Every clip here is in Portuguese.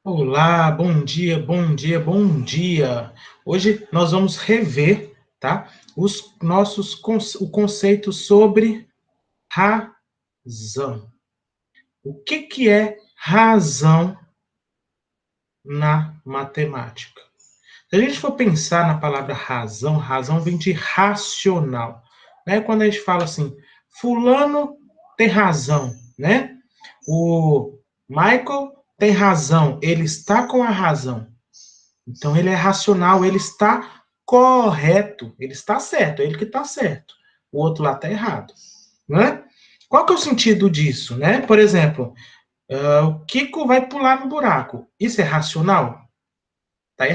Olá, bom dia, bom dia, bom dia. Hoje nós vamos rever, tá? O conceito sobre razão. O que é razão na matemática? Se a gente for pensar na palavra razão, razão vem de racional, né? Quando a gente fala assim, fulano tem razão, né? O Michael tem razão, ele está com a razão. Então ele é racional, ele está correto, ele está certo, é ele que está certo. O outro lá está errado, né? Qual que é o sentido disso, né? Por exemplo, o Kiko vai pular no buraco. Isso é racional? Está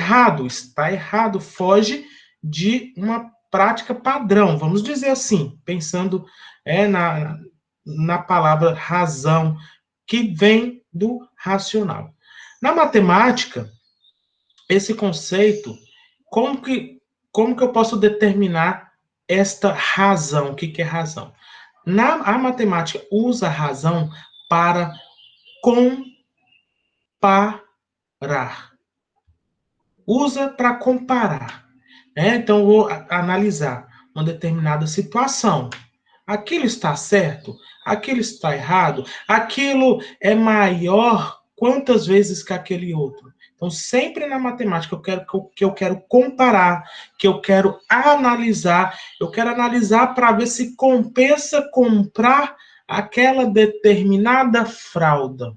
errado, foge de uma prática padrão, vamos dizer assim, pensando na palavra razão, que vem do racional. Na matemática, esse conceito, como que, como que eu posso determinar esta razão? O que, que é razão? A matemática usa a razão para comparar. Usa para comparar. Né? Então, eu vou analisar uma determinada situação. Aquilo está certo? Aquilo está errado? Aquilo é maior quantas vezes que aquele outro? Então, sempre na matemática, eu quero comparar, que eu quero analisar para ver se compensa comprar aquela determinada fralda.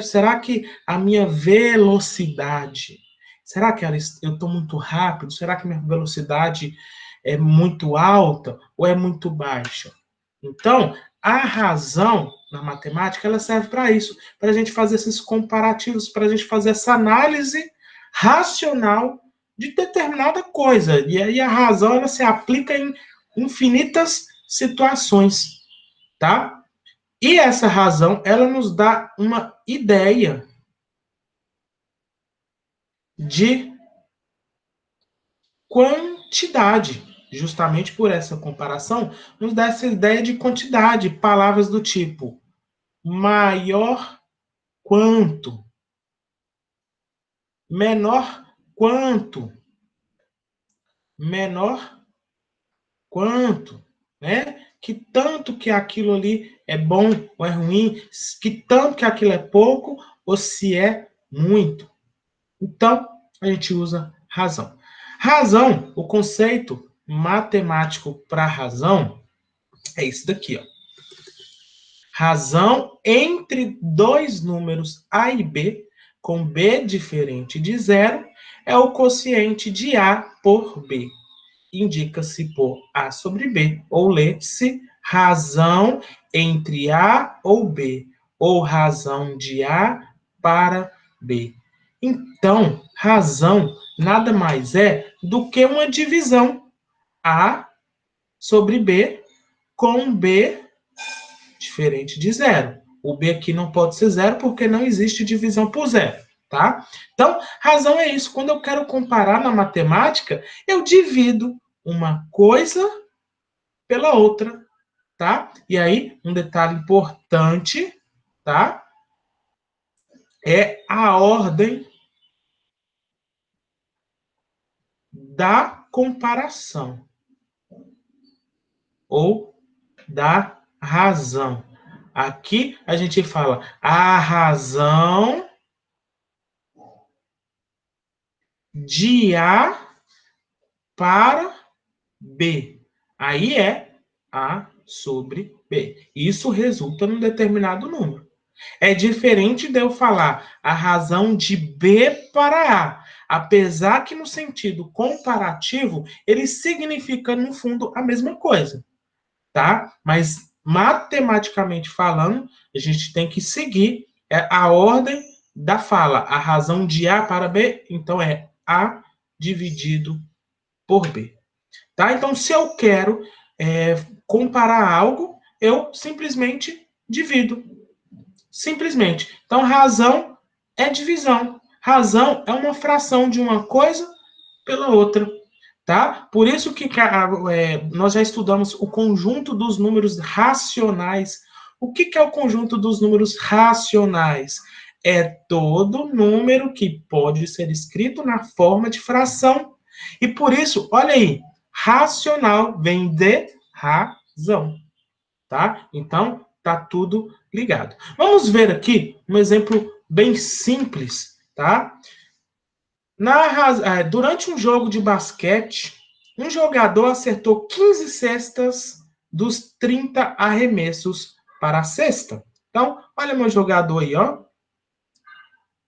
Será que a minha velocidade, será que eu estou muito rápido? Será que minha velocidade é muito alta ou é muito baixa? Então, a razão na matemática, ela serve para isso, para a gente fazer esses comparativos, para a gente fazer essa análise racional de determinada coisa. E aí a razão, ela se aplica em infinitas situações, tá? E essa razão, ela nos dá uma ideia de quantidade. Justamente por essa comparação, nos dá essa ideia de quantidade. Palavras do tipo maior quanto, menor quanto, menor quanto, né? Que tanto que aquilo ali é bom ou é ruim, que tanto que aquilo é pouco ou se é muito. Então, a gente usa razão. Razão, o conceito matemático para razão é isso daqui, ó. Razão entre dois números A e B, com B diferente de zero, é o quociente de A por B. Indica-se por A sobre B, ou lê-se razão entre A ou B, ou razão de A para B. Então, razão nada mais é do que uma divisão. A sobre B com B diferente de zero. O B aqui não pode ser zero porque não existe divisão por zero, tá? Então, razão é isso. Quando eu quero comparar na matemática, eu divido uma coisa pela outra, tá? E aí, um detalhe importante, tá? É a ordem da comparação ou da razão. Aqui a gente fala a razão de A para B. Aí é A sobre B. Isso resulta num determinado número. É diferente de eu falar a razão de B para A. Apesar que no sentido comparativo, ele significa, no fundo, a mesma coisa, tá? Mas matematicamente falando, a gente tem que seguir a ordem da fala. A razão de A para B, então é A dividido por B. Tá? Então, se eu quero comparar algo, eu simplesmente divido. Simplesmente. Então, razão é divisão. Razão é uma fração de uma coisa pela outra. Tá? Por isso que nós já estudamos o conjunto dos números racionais. O que é o conjunto dos números racionais? é todo número que pode ser escrito na forma de fração. E por isso, olha aí, racional vem de razão, tá? Então, tá tudo ligado. Vamos ver aqui um exemplo bem simples, tá? Durante um jogo de basquete, um jogador acertou 15 cestas dos 30 arremessos para a cesta. Então, olha meu jogador aí, ó.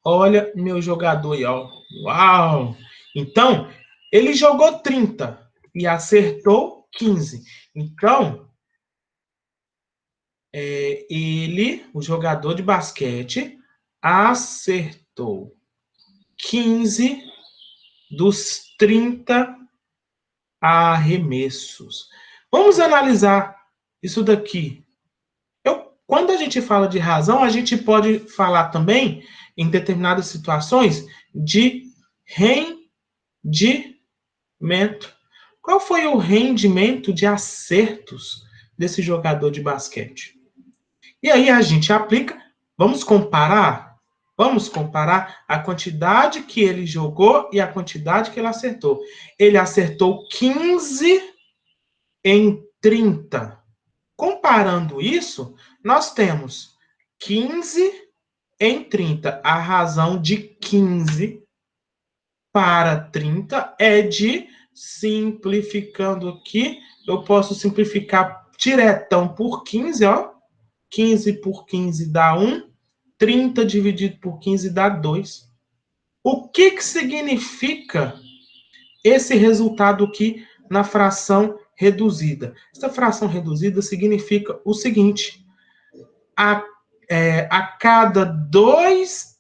Olha meu jogador aí, ó. Uau! Então, ele jogou 30 e acertou 15. Então, ele, o jogador de basquete, acertou 15 dos 30 arremessos. Vamos analisar isso daqui. Quando a gente fala de razão, a gente pode falar também, em determinadas situações, de rendimento. Qual foi o rendimento de acertos desse jogador de basquete? E aí a gente aplica, vamos comparar? Vamos comparar a quantidade que ele jogou e a quantidade que ele acertou. Ele acertou 15 em 30. Comparando isso, nós temos 15 em 30. A razão de 15 para 30 é de, simplificando aqui, eu posso simplificar diretão por 15, ó. 15 por 15 dá 1. 30 dividido por 15 dá 2. O que significa esse resultado aqui na fração reduzida? Essa fração reduzida significa o seguinte: a cada 2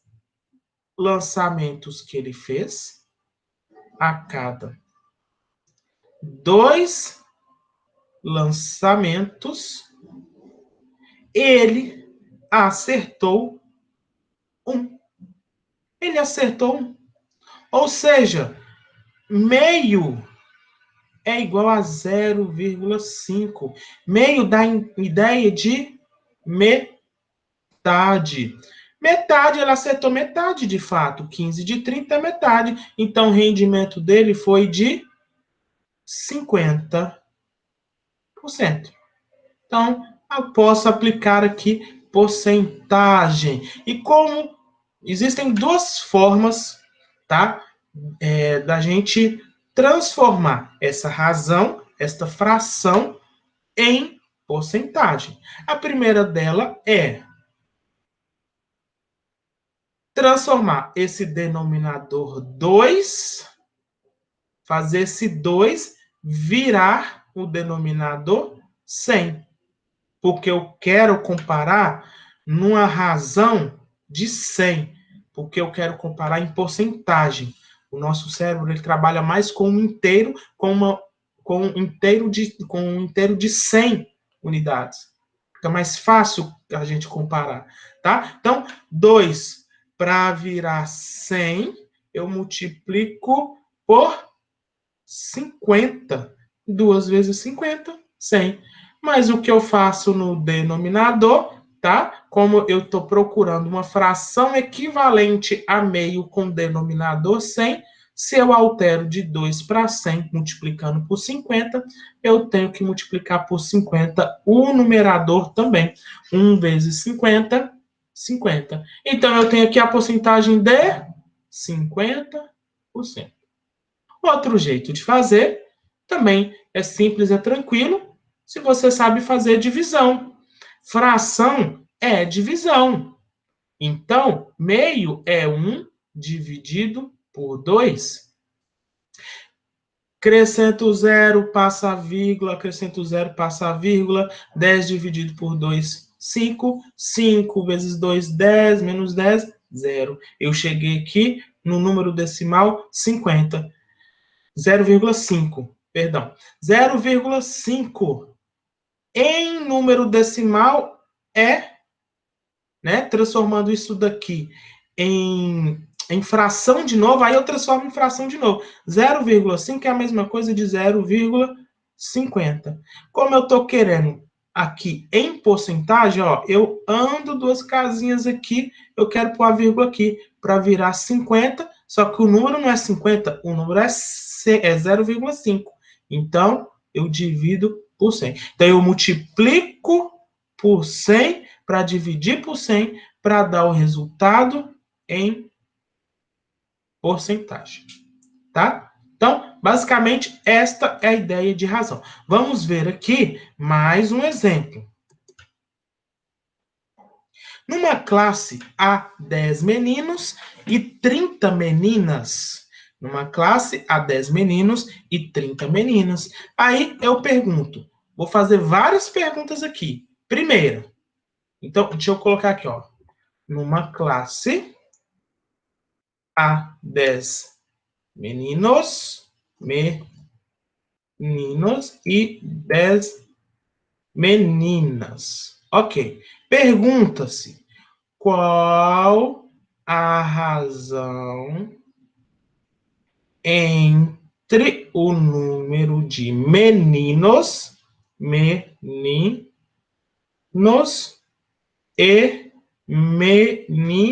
lançamentos que ele fez, a cada 2 lançamentos, ele acertou 1. Ele acertou 1. Ou seja, meio é igual a 0,5. Meio dá ideia de metade. Metade, ela acertou metade, de fato. 15 de 30 é metade. Então, o rendimento dele foi de 50%. Então, eu posso aplicar aqui porcentagem. E como existem duas formas, tá? Da gente transformar essa razão, esta fração, em porcentagem. A primeira dela é transformar esse denominador 2, fazer esse 2 virar o denominador 100. Porque eu quero comparar numa razão de 100, porque eu quero comparar em porcentagem. O nosso cérebro ele trabalha mais com um inteiro, com um inteiro de 100 unidades. Fica mais fácil a gente comparar, tá? Então, 2 para virar 100, eu multiplico por 50. 2 vezes 50, 100. Mas o que eu faço no denominador, tá? Como eu estou procurando uma fração equivalente a meio com denominador 100, se eu altero de 2 para 100, multiplicando por 50, eu tenho que multiplicar por 50 o numerador também. 1 vezes 50, 50. Então, eu tenho aqui a porcentagem de 50%. Outro jeito de fazer também é simples, é tranquilo, se você sabe fazer divisão. Fração é divisão. Então, meio é 1 dividido por 2. Acrescento zero, passa a vírgula, acrescento zero, passa a vírgula, 10 dividido por 2, 5. 5 vezes 2, 10, menos 10, 0. Eu cheguei aqui no número decimal 50. 0,5, perdão. 0,5 em número decimal é, né, transformando isso daqui em fração de novo, aí eu transformo em fração de novo. 0,5 é a mesma coisa de 0,50. Como eu estou querendo aqui em porcentagem, ó, eu ando 2 casinhas aqui, eu quero pôr a vírgula aqui para virar 50, só que o número não é 50, o número é 0,5. Então, eu divido por 100. Então, eu multiplico por 100 para dividir por 100 para dar o resultado em porcentagem, tá? Então, basicamente, esta é a ideia de razão. Vamos ver aqui mais um exemplo. Numa classe há 10 meninos e 30 meninas. Numa classe há 10 meninos e 30 meninas. Aí eu pergunto, vou fazer várias perguntas aqui. Primeira, então, deixa eu colocar aqui, ó. Numa classe há 10 meninos, e 10 meninas. Ok. Pergunta-se qual a razão entre o número de meninos e meninas.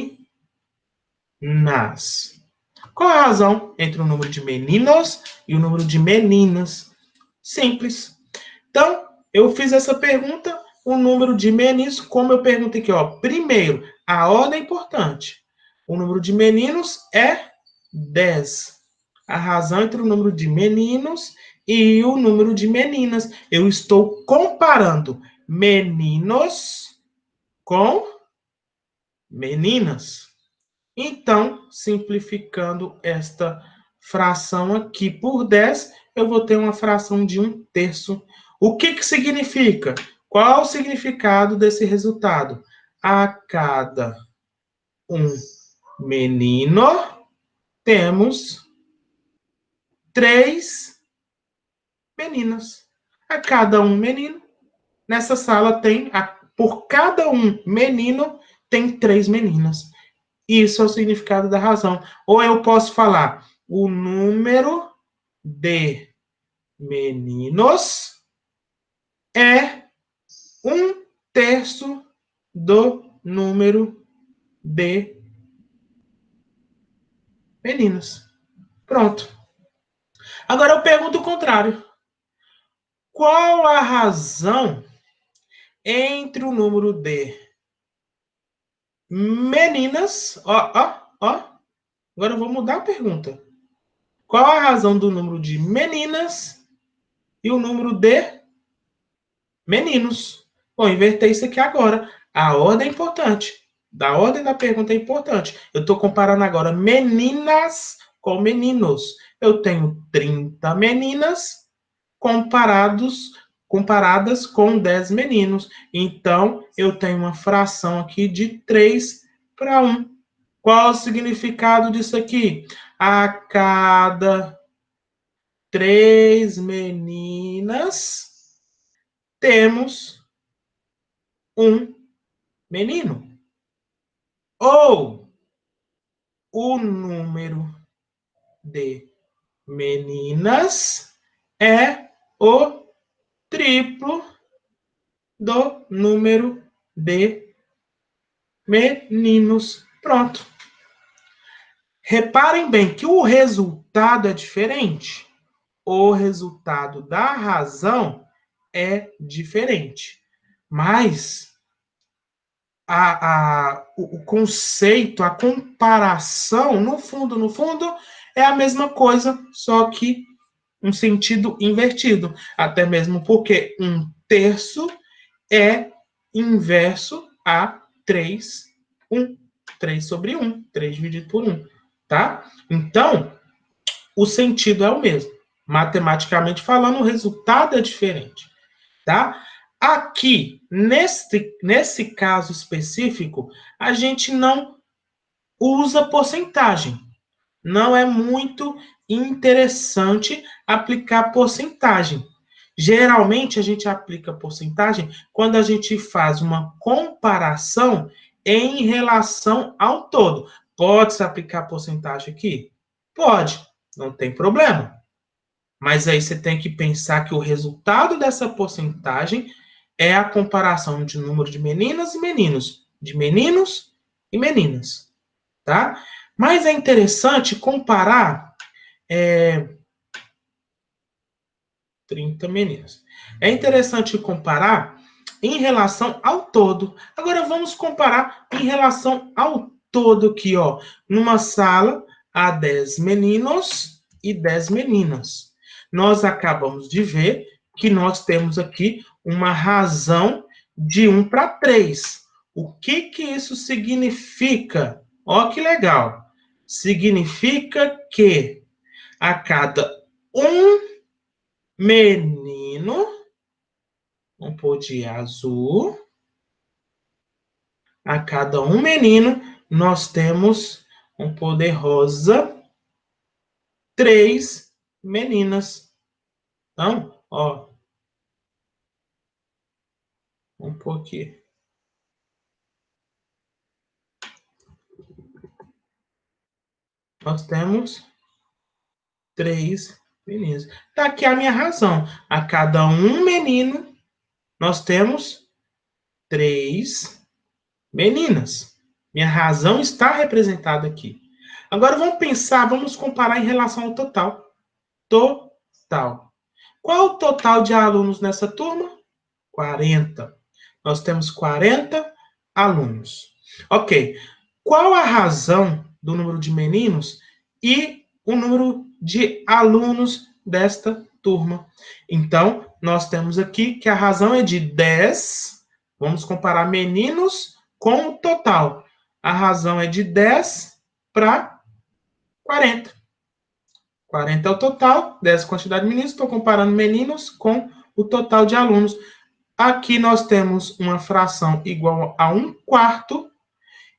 Qual a razão entre o número de meninos e o número de meninas? Simples. Então, eu fiz essa pergunta, o número de meninos, como eu perguntei aqui, ó. Primeiro, a ordem é importante. O número de meninos é 10. A razão entre o número de meninos e o número de meninas. Eu estou comparando meninos com meninas. Então, simplificando esta fração aqui por 10, eu vou ter uma fração de 1/3. O que significa? Qual o significado desse resultado? A cada um menino, temos 3 meninas. A cada um menino, nessa sala tem, por cada um menino, tem 3 meninas. Isso é o significado da razão. Ou eu posso falar o número de meninos é 1/3 do número de meninas. Pronto. Agora eu pergunto o contrário. Qual a razão entre o número de meninas? Agora eu vou mudar a pergunta. Qual a razão do número de meninas e o número de meninos? Vou inverter isso aqui agora. A ordem é importante. A ordem da pergunta é importante. Eu estou comparando agora meninas com meninos. Eu tenho 30 meninas comparadas com 10 meninos. Então, eu tenho uma fração aqui de 3/1. Qual o significado disso aqui? A cada 3 meninas, temos um menino. Ou o número de meninas é o triplo do número de meninos. Pronto. Reparem bem que o resultado é diferente. O resultado da razão é diferente. Mas o conceito, a comparação, no fundo, é a mesma coisa, só que um sentido invertido. Até mesmo porque 1/3 é inverso a 3, 1. 3 sobre 1, 3 dividido por 1, tá? Então, o sentido é o mesmo. Matematicamente falando, o resultado é diferente, tá? Aqui, nesse caso específico, a gente não usa porcentagem. Não é muito interessante aplicar porcentagem. Geralmente, a gente aplica porcentagem quando a gente faz uma comparação em relação ao todo. Pode-se aplicar porcentagem aqui? Pode, não tem problema. Mas aí você tem que pensar que o resultado dessa porcentagem é a comparação de número de meninas e meninos, de meninos e meninas, tá? Mas é interessante comparar 30 meninas. É interessante comparar em relação ao todo. Agora vamos comparar em relação ao todo aqui, ó. Numa sala há 10 meninos e 10 meninas. Nós acabamos de ver que nós temos aqui uma razão de 1 para 3. O que que isso significa? Ó, que legal. Significa que a cada um menino, vamos pôr de azul, a cada um menino, nós temos, vamos pôr de rosa, 3 meninas. Então, ó, vamos pôr aqui. Nós temos 3 meninas. Tá aqui a minha razão. A cada um menino, nós temos 3 meninas. Minha razão está representada aqui. Agora vamos pensar, vamos comparar em relação ao total. Total. Qual o total de alunos nessa turma? 40. Nós temos 40 alunos. Ok. Qual a razão do número de meninos e o número de alunos desta turma? Então, nós temos aqui que a razão é de 10. Vamos comparar meninos com o total. A razão é de 10 para 40. 40 é o total, 10 é a quantidade de meninos. Estou comparando meninos com o total de alunos. Aqui nós temos uma fração igual a 1/4.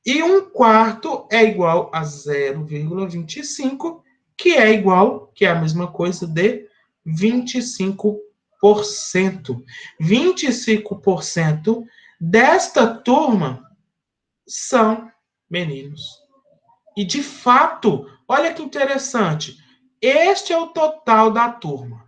E 1/4 é igual a 0,25, que é igual, que é a mesma coisa de 25%. 25% desta turma são meninos. E, de fato, olha que interessante, este é o total da turma.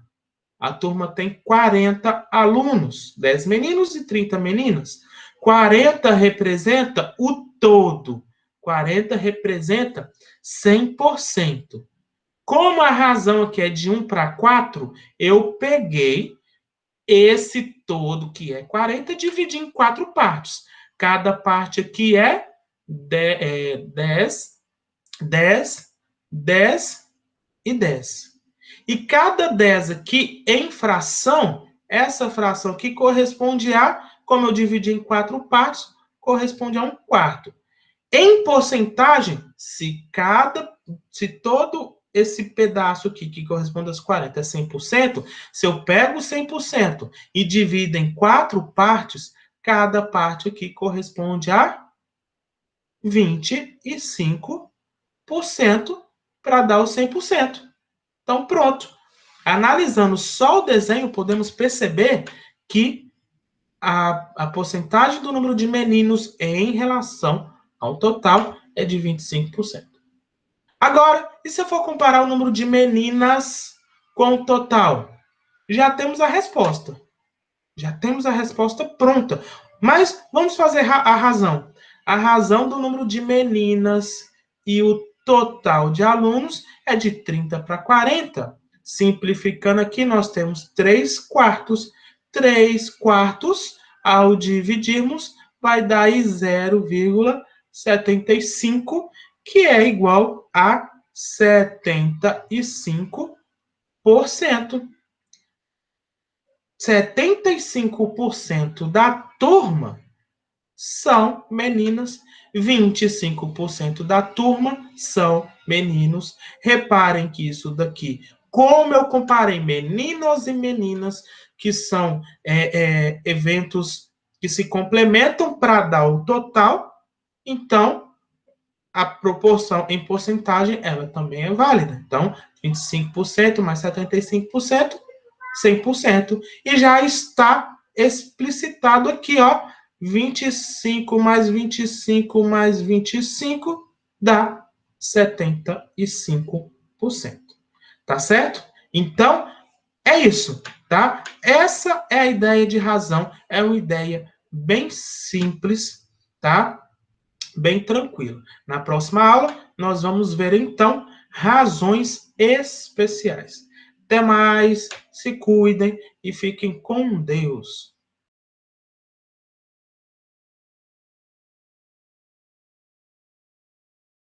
A turma tem 40 alunos, 10 meninos e 30 meninas. 40 representa o todo. 40 representa 100%. Como a razão aqui é de 1 para 4, eu peguei esse todo, que é 40, e dividi em 4 partes. Cada parte aqui é 10, 10, 10 e 10. E cada 10 aqui em fração, essa fração aqui corresponde a, como eu dividi em 4 partes, corresponde a 1/4. Em porcentagem, se todo esse pedaço aqui, que corresponde aos 40, é 100%, se eu pego 100% e divido em 4 partes, cada parte aqui corresponde a 25% para dar o 100%. Então, pronto. Analisando só o desenho, podemos perceber que a porcentagem do número de meninos em relação ao total é de 25%. Agora, e se eu for comparar o número de meninas com o total? Já temos a resposta. Já temos a resposta pronta. Mas vamos fazer a razão. A razão do número de meninas e o total de alunos é de 30 para 40. Simplificando aqui, nós temos 3/4. 3/4, ao dividirmos, vai dar 0,75, que é igual a 75%. 75% da turma são meninas, 25% da turma são meninos. Reparem que isso daqui, como eu comparei meninos e meninas, que são eventos que se complementam para dar o total, então a proporção em porcentagem ela também é válida. Então, 25% mais 75%, 100%. E já está explicitado aqui, ó, 25 mais 25 mais 25 dá 75%. Tá certo? Então, é isso. tá? Essa é a ideia de razão, é uma ideia bem simples, tá? Bem tranquila. Na próxima aula, nós vamos ver então razões especiais. Até mais, se cuidem e fiquem com Deus.